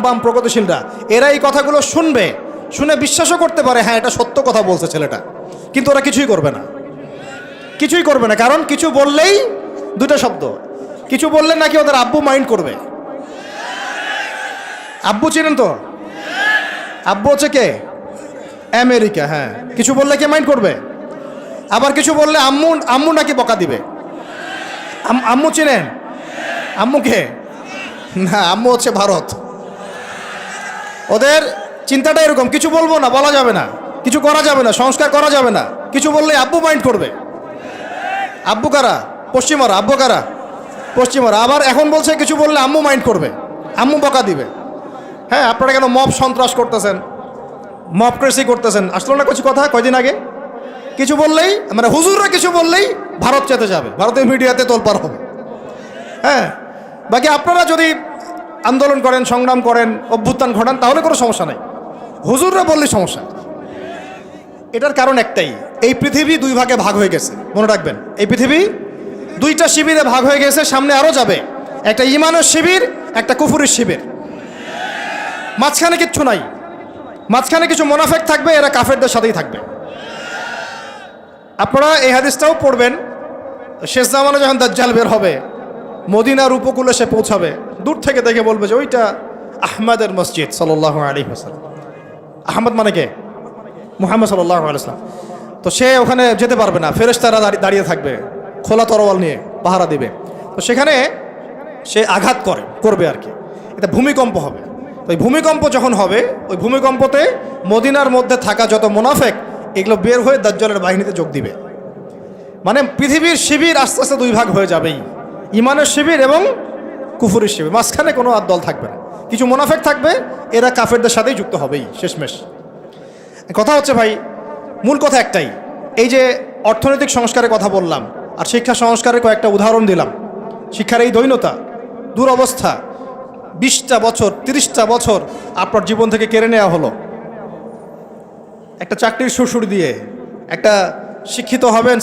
বাম প্রগতিশীলরা, এরা এই কথাগুলো শুনবে, শুনে বিশ্বাসও করতে পারে হ্যাঁ এটা সত্য কথা বলছে ছেলেটা, কিন্তু ওরা কিছুই করবে না, কিছুই করবে না। কারণ কিছু বললেই দুটো শব্দ, কিছু বললে নাকি ওদের আব্বু মাইন্ড করবে। আব্বু চিনেন তো? আব্বু হচ্ছে কে? আমেরিকা। হ্যাঁ, কিছু বললে কে মাইন্ড করবে? আবার কিছু বললে আম্মু, আম্মু নাকি বকা দিবে। আম্মু চিনেন? আম্মু কে? না, আম্মু হচ্ছে ভারত। ওদের চিন্তাটা এরকম, কিছু বলবো না, বলা যাবে না, কিছু করা যাবে না, সংস্কার করা যাবে না, কিছু বললে আব্বু মাইন্ড করবে। আব্বু কারা? পশ্চিমারা। আব্বু কারা? পশ্চিমারা। আবার এখন বলছে কিছু বললে আম্মু মাইন্ড করবে, আম্মু বকা দিবে। হ্যাঁ, আপনারা কেন মব সন্ত্রাস করতেছেন, মবক্রেসি করতেছেন? আসলো না কিছু কথা কয়দিন আগে? কিছু বললেই মানে হুজুররা কিছু বললেই ভারত চেতে যাবে, ভারতের মিডিয়াতে তোলপাড় হবে। হ্যাঁ, বাকি আপনারা যদি আন্দোলন করেন, সংগ্রাম করেন, অভ্যুত্থান ঘটান, তাহলে কোনো সমস্যা নাই, হুজুররা বললেই সমস্যা। এটার কারণ একটাই, এই পৃথিবী দুই ভাগে ভাগ হয়ে গেছে, মনে রাখবেন। এই পৃথিবী দুইটা শিবিরে ভাগ হয়ে গেছে, সামনে আরও যাবে। একটা ঈমানের শিবির, একটা কুফুরের শিবির। মাঝখানে কিচ্ছু নাই, মাঝখানে কিছু মুনাফিক থাকবে, এরা কাফেরদের সাথেই থাকবে। আপনারা এই হাদিসটাও পড়বেন, শেষ জামানে যখন দাজ্জাল বের হবে, মদিনার উপকূলে সে পৌঁছাবে, দূর থেকে দেখে বলবে যে ওইটা আহমদের মসজিদ সাল্লাল্লাহু আলাইহি ওয়াসাল্লাম। আহমদ মানে কে? মুহাম্মদ সাল্লাল্লাহু আলাইহি ওয়াসাল্লাম। তো সে ওখানে যেতে পারবে না, ফেরেশতারা দাঁড়িয়ে থাকবে খোলা তরোয়াল নিয়ে, পাহারা দিবে। তো সেখানে সে আঘাত করবে আর কি, এটা ভূমিকম্প হবে। তো ওই ভূমিকম্প যখন হবে, ওই ভূমিকম্পতে মদিনার মধ্যে থাকা যত মুনাফিক এগুলো বের হয়ে দাজ্জালের বাহিনীতে যোগ দিবে। মানে পৃথিবীর শিবির আস্তে আস্তে দুই ভাগ হয়ে যাবেই, ঈমানের শিবির এবং কুফুরের শিবির। মাঝখানে কোনো আর দল থাকবে না, কিছু মুনাফিক থাকবে, এরা কাফেরদের সাথেই যুক্ত হবেই শেষমেশ। কথা হচ্ছে ভাই, মূল কথা একটাই, এই যে অর্থনৈতিক সংস্কারের কথা বললাম আর শিক্ষা সংস্কারের কয়েকটা উদাহরণ দিলাম, শিক্ষার এই দৈন্যতা, দুরবস্থা, 20টা বছর 30টা বছর আপনার জীবন থেকে কেড়ে নেওয়া হলো একটা চাকরির সুড়সুড়ি দিয়ে। একটা শিক্ষিত হবেন,